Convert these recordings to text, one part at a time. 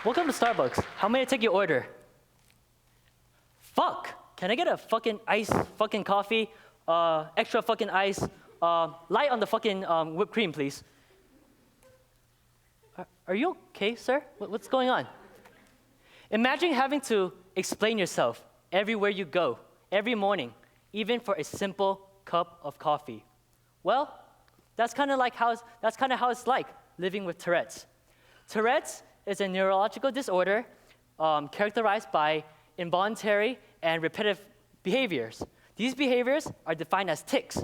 Welcome to Starbucks. How may I take your order? Fuck! Can I get a fucking iced fucking coffee? Extra fucking ice. Light on the fucking whipped cream, please. Are you okay, sir? What's going on? Imagine having to explain yourself everywhere you go, every morning, even for a simple cup of coffee. Well, that's kind of how it's like living with Tourette's. Tourette's is a neurological disorder characterized by involuntary and repetitive behaviors. These behaviors are defined as tics.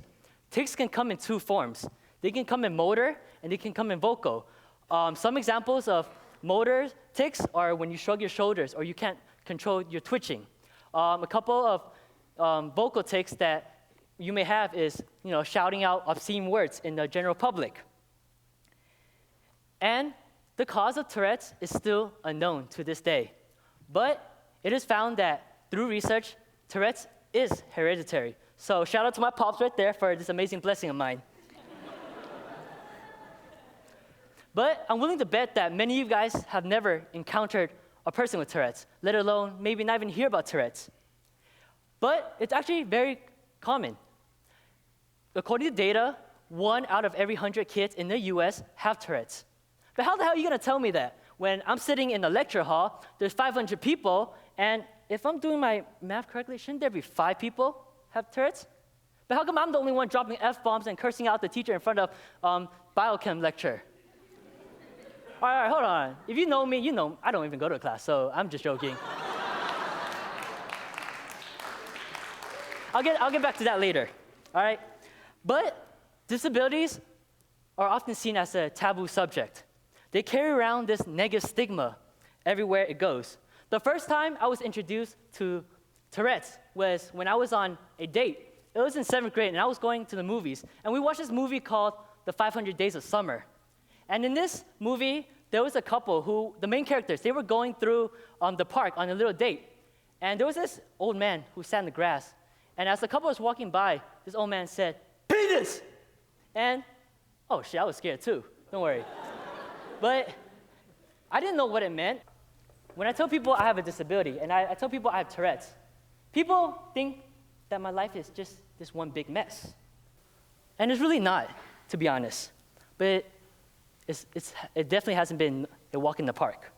Tics can come in two forms. They can come in motor and they can come in vocal. Some examples of motor tics are when you shrug your shoulders or you can't control your twitching. A couple of vocal tics that you may have is, shouting out obscene words in the general public. And the cause of Tourette's is still unknown to this day. But it is found that through research, Tourette's is hereditary. So shout out to my pops right there for this amazing blessing of mine. But I'm willing to bet that many of you guys have never encountered a person with Tourette's, let alone maybe not even hear about Tourette's. But it's actually very common. According to data, 1 out of every 100 kids in the US have Tourette's. But how the hell are you gonna tell me that when I'm sitting in a lecture hall, there's 500 people, and if I'm doing my math correctly, shouldn't there be 5 people have Tourette's? But how come I'm the only one dropping F-bombs and cursing out the teacher in front of biochem lecture? All right, hold on. If you know me, you know I don't even go to class, so I'm just joking. I'll get back to that later, all right? But disabilities are often seen as a taboo subject. They carry around this negative stigma everywhere it goes. The first time I was introduced to Tourette's was when I was on a date. It was in 7th grade, and I was going to the movies. And we watched this movie called The 500 Days of Summer. And in this movie, there was a couple who, the main characters, they were going through the park on a little date. And there was this old man who sat in the grass. And as the couple was walking by, this old man said, "Penis!" And, oh shit, I was scared too. Don't worry. But I didn't know what it meant. When I tell people I have a disability, and I tell people I have Tourette's, people think that my life is just this one big mess. And it's really not, to be honest. But it definitely hasn't been a walk in the park.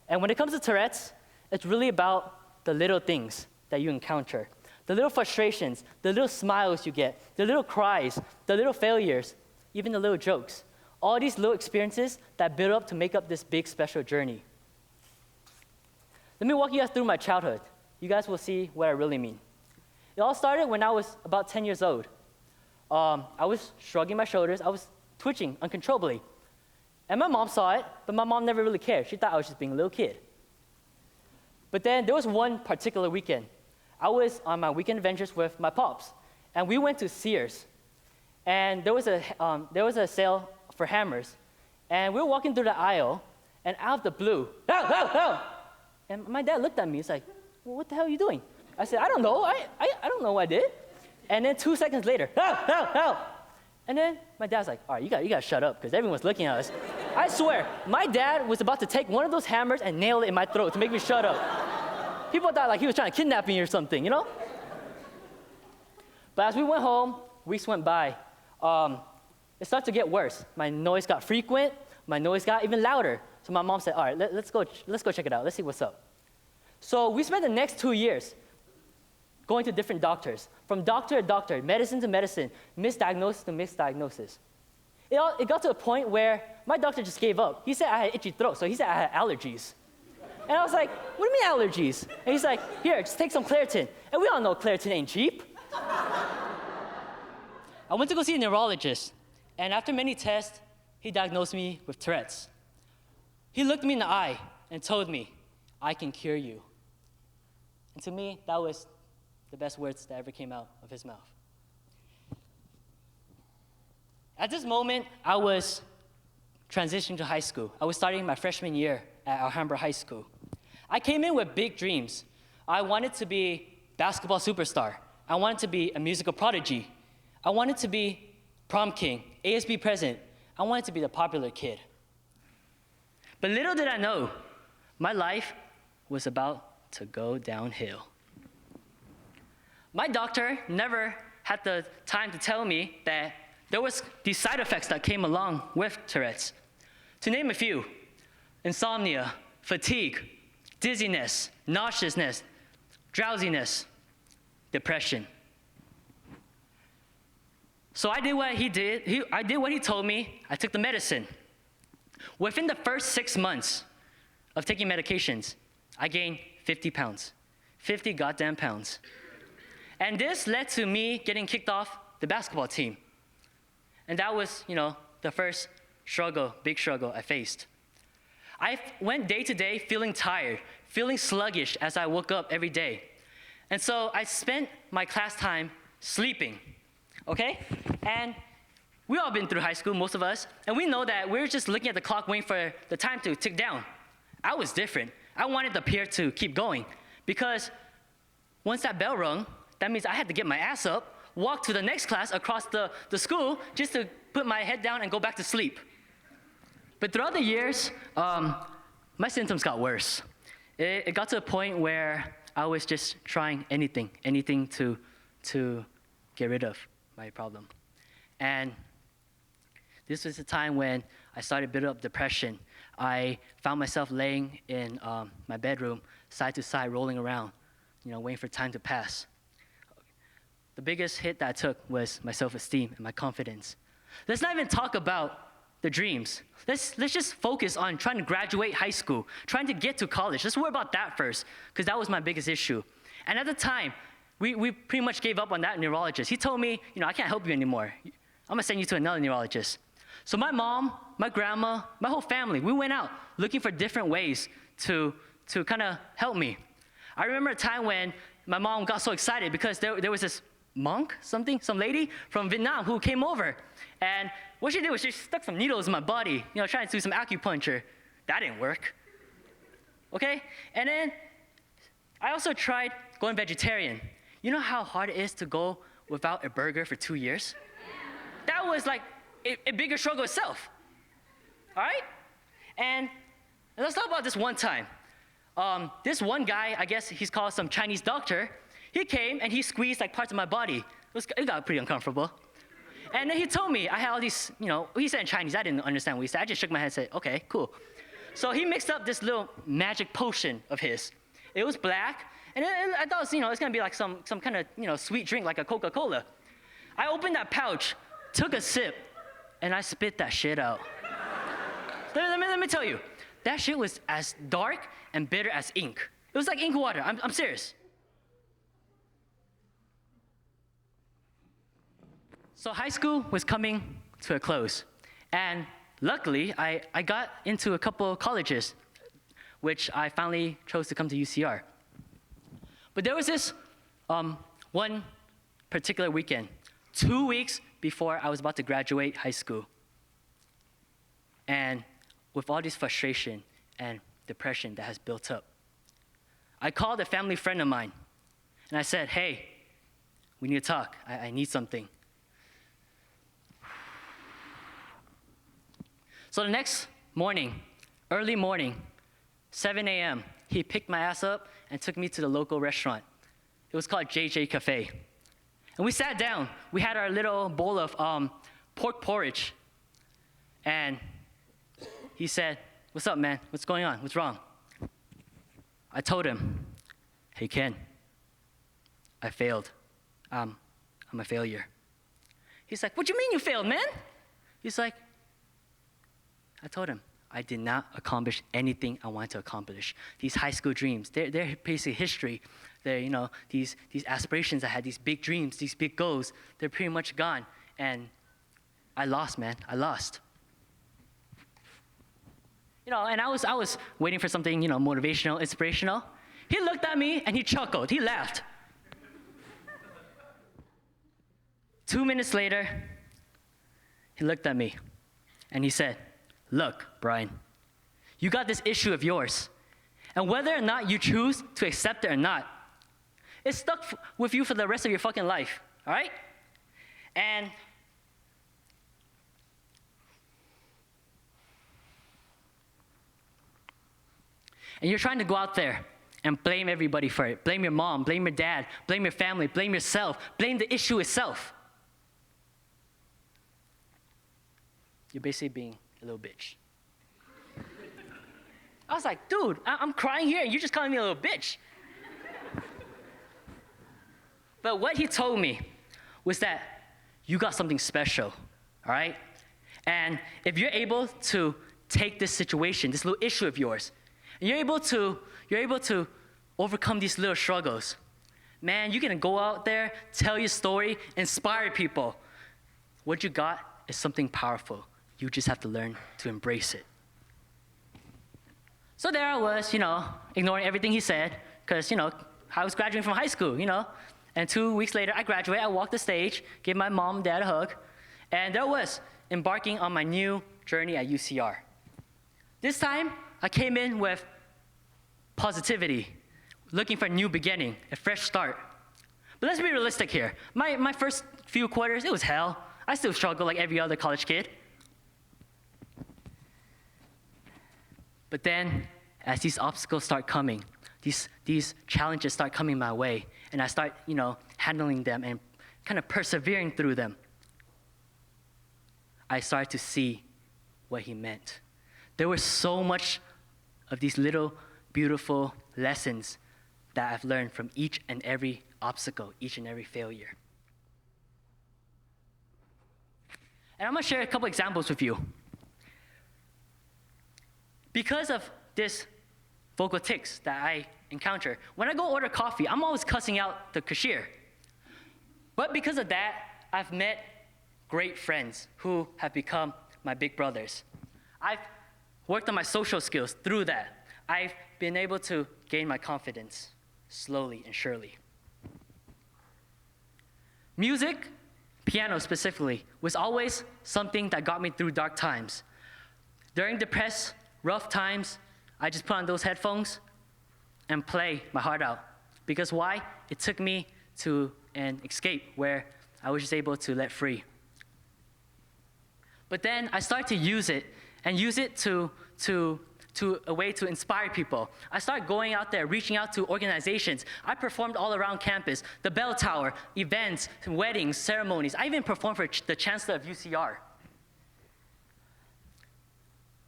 And when it comes to Tourette's, it's really about the little things that you encounter. The little frustrations, the little smiles you get, the little cries, the little failures, even the little jokes. All these little experiences that build up to make up this big special journey. Let me walk you guys through my childhood. You guys will see what I really mean. It all started when I was about 10 years old. I was shrugging my shoulders. I was twitching uncontrollably. And my mom saw it, but my mom never really cared. She thought I was just being a little kid. But then there was one particular weekend. I was on my weekend adventures with my pops, and we went to Sears. And there was a sale for hammers. And we were walking through the aisle, and out of the blue, "Help, help, help!" And my dad looked at me. He's like, "Well, what the hell are you doing?" I said, "I don't know. I don't know what I did." And then 2 seconds later, "Help, help, help!" And then my dad's like, "All right, you got to shut up," because everyone's looking at us. I swear, my dad was about to take one of those hammers and nail it in my throat to make me shut up. People thought like he was trying to kidnap me or something, you know? But as we went home, weeks went by. It started to get worse. My noise got frequent. My noise got even louder. So my mom said, "All right, let's go check it out. Let's see what's up." So we spent the next 2 years going to different doctors, from doctor to doctor, medicine to medicine, misdiagnosis to misdiagnosis. It got to a point where my doctor just gave up. He said I had itchy throat, so he said I had allergies. And I was like, "What do you mean allergies?" And he's like, "Here, just take some Claritin." And we all know Claritin ain't cheap. I went to go see a neurologist, and after many tests, he diagnosed me with Tourette's. He looked me in the eye and told me, "I can cure you." And to me, that was the best words that ever came out of his mouth. At this moment, I was transitioning to high school. I was starting my freshman year at Alhambra High School. I came in with big dreams. I wanted to be a basketball superstar. I wanted to be a musical prodigy. I wanted to be prom king, ASB president. I wanted to be the popular kid. But little did I know, my life was about to go downhill. My doctor never had the time to tell me that there was these side effects that came along with Tourette's. To name a few: insomnia, fatigue, dizziness, nauseousness, drowsiness, depression. So I did what he did. I did what he told me. I took the medicine. Within the first 6 months of taking medications, I gained 50 pounds. 50 goddamn pounds. And this led to me getting kicked off the basketball team. And that was, the first struggle, big struggle I faced. I went day to day feeling tired, feeling sluggish as I woke up every day. And so I spent my class time sleeping, okay? And we all been through high school, most of us, and we know that we're just looking at the clock waiting for the time to tick down. I was different. I wanted the period to keep going because once that bell rung, that means I had to get my ass up, walk to the next class across the school just to put my head down and go back to sleep. But throughout the years, my symptoms got worse. It got to a point where I was just trying anything to get rid of my problem. And this was the time when I started building up depression. I found myself laying in my bedroom, side to side, rolling around, waiting for time to pass. The biggest hit that I took was my self-esteem and my confidence. Let's not even talk about the dreams. Let's just focus on trying to graduate high school, trying to get to college. Let's worry about that first, because that was my biggest issue. And at the time, we pretty much gave up on that neurologist. He told me, I can't help you anymore. I'm gonna send you to another neurologist. So my mom, my grandma, my whole family, we went out looking for different ways to kind of help me. I remember a time when my mom got so excited because there was this monk, some lady from Vietnam who came over. And what she did was she stuck some needles in my body, trying to do some acupuncture. That didn't work. Okay? And then I also tried going vegetarian. You know how hard it is to go without a burger for 2 years? That was like a bigger struggle itself. All right? And let's talk about this one time. This one guy, I guess he's called some Chinese doctor, he came and he squeezed like parts of my body. It got pretty uncomfortable. And then he told me I had all these, he said in Chinese, I didn't understand what he said. I just shook my head and said, okay, cool. So he mixed up this little magic potion of his. It was black, and I thought it's gonna be like some kind of, sweet drink like a Coca-Cola. I opened that pouch, took a sip, and I spit that shit out. Let me tell you, that shit was as dark and bitter as ink. It was like ink water, I'm serious. So high school was coming to a close, and luckily I got into a couple colleges, which I finally chose to come to UCR. But there was this one particular weekend, 2 weeks before I was about to graduate high school. And with all this frustration and depression that has built up, I called a family friend of mine, and I said, hey, we need to talk. I need something. So the next morning, early morning, 7 a.m., he picked my ass up and took me to the local restaurant. It was called JJ Cafe. And we sat down. We had our little bowl of pork porridge. And he said, what's up, man? What's going on? What's wrong? I told him, hey, Ken, I failed. I'm a failure. He's like, what do you mean you failed, man? He's like, I told him, I did not accomplish anything I wanted to accomplish. These high school dreams, they're basically history. They're, these aspirations I had, these big dreams, these big goals, they're pretty much gone. And I lost, man, I lost. And I was waiting for something, motivational, inspirational. He looked at me and he chuckled, he laughed. 2 minutes later, he looked at me and he said, look, Brian, you got this issue of yours, and whether or not you choose to accept it or not, it's stuck with you for the rest of your fucking life, all right? And And you're trying to go out there and blame everybody for it. Blame your mom, blame your dad, blame your family, blame yourself, blame the issue itself. You're basically being a little bitch. I was like, dude, I'm crying here and you're just calling me a little bitch. But what he told me was that you got something special, all right? And if you're able to take this situation, this little issue of yours, and you're able to overcome these little struggles, man, you're gonna go out there, tell your story, inspire people. What you got is something powerful. You just have to learn to embrace it. So there I was, ignoring everything he said, because, I was graduating from high school, And 2 weeks later, I graduated, I walked the stage, gave my mom and dad a hug, and there I was, embarking on my new journey at UCR. This time, I came in with positivity, looking for a new beginning, a fresh start. But let's be realistic here. My first few quarters, it was hell. I still struggle like every other college kid. But then, as these obstacles start coming, these challenges start coming my way, and I start, handling them and kind of persevering through them, I started to see what he meant. There was so much of these little beautiful lessons that I've learned from each and every obstacle, each and every failure. And I'm gonna share a couple examples with you. Because of this vocal tics that I encounter, when I go order coffee, I'm always cussing out the cashier. But because of that, I've met great friends who have become my big brothers. I've worked on my social skills through that. I've been able to gain my confidence slowly and surely. Music, piano specifically, was always something that got me through dark times. During depressed, rough times, I just put on those headphones and play my heart out. Because why? It took me to an escape where I was just able to let free. But then I started to use it to a way to inspire people. I started going out there, reaching out to organizations. I performed all around campus, the bell tower, events, weddings, ceremonies. I even performed for the chancellor of UCR.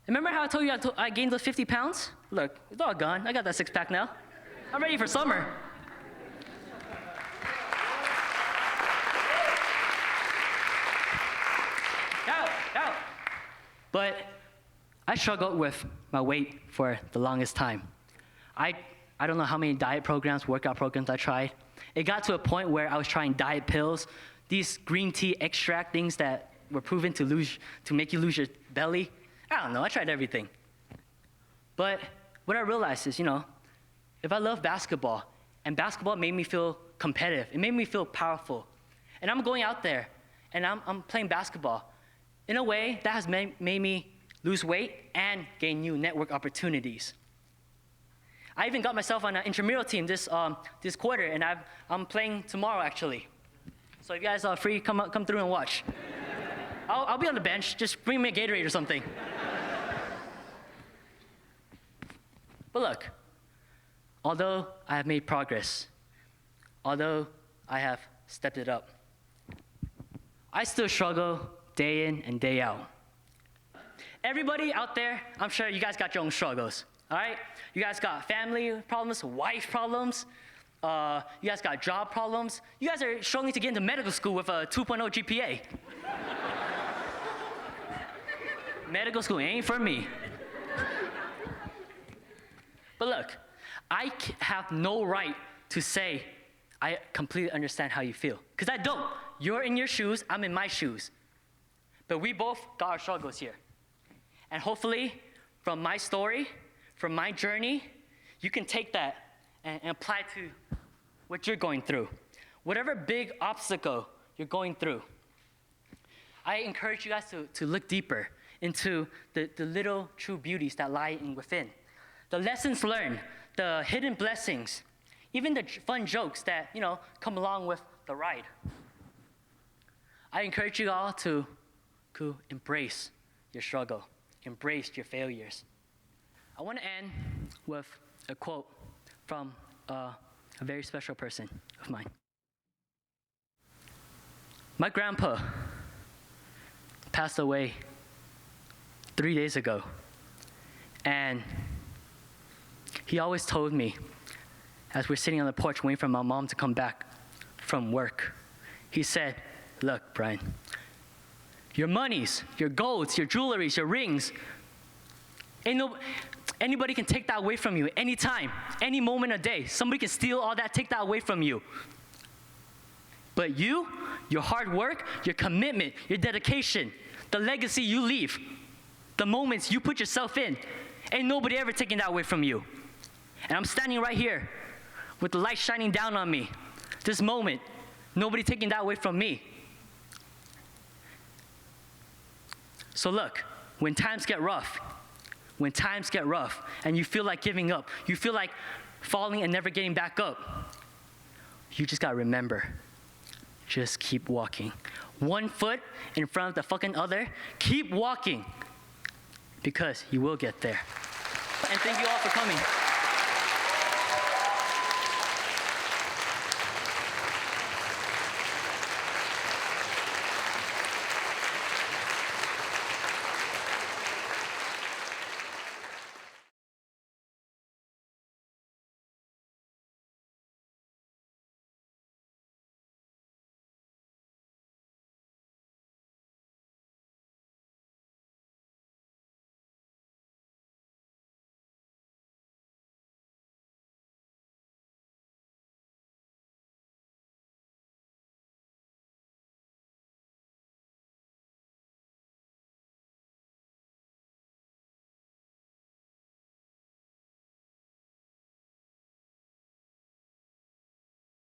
Remember how I told you I gained those 50 pounds? Look, it's all gone. I got that six-pack now. I'm ready for summer. Out. But I struggled with my weight for the longest time. I don't know how many diet programs, workout programs I tried. It got to a point where I was trying diet pills, these green tea extract things that were proven to make you lose your belly. I don't know, I tried everything. But what I realized is, if I love basketball, and basketball made me feel competitive, it made me feel powerful, and I'm going out there, and I'm playing basketball, in a way, that has made me lose weight and gain new network opportunities. I even got myself on an intramural team this quarter, and I'm playing tomorrow, actually. So if you guys are free, come through and watch. I'll be on the bench, just bring me a Gatorade or something. But look, although I have made progress, although I have stepped it up, I still struggle day in and day out. Everybody out there, I'm sure you guys got your own struggles, all right? You guys got family problems, wife problems, you guys got job problems. You guys are struggling to get into medical school with a 2.0 GPA. Medical school ain't for me. But look, I have no right to say I completely understand how you feel, because I don't. You're in your shoes, I'm in my shoes. But we both got our struggles here. And hopefully, from my story, from my journey, you can take that and apply it to what you're going through. Whatever big obstacle you're going through, I encourage you guys to look deeper into the little true beauties that lie within. The lessons learned, the hidden blessings, even the fun jokes that, come along with the ride. I encourage you all to embrace your struggle, embrace your failures. I want to end with a quote from a very special person of mine. My grandpa passed away 3 days ago, and he always told me, as we're sitting on the porch waiting for my mom to come back from work, he said, look, Brian, your monies, your golds, your jewelries, your rings, anybody can take that away from you anytime, any moment of day. Somebody can steal all that, take that away from you. But you, your hard work, your commitment, your dedication, the legacy you leave, the moments you put yourself in, ain't nobody ever taking that away from you. And I'm standing right here with the light shining down on me. This moment, nobody taking that away from me. So look, when times get rough, and you feel like giving up, you feel like falling and never getting back up, you just gotta remember, just keep walking. One foot in front of the fucking other, keep walking, because you will get there. And thank you all for coming.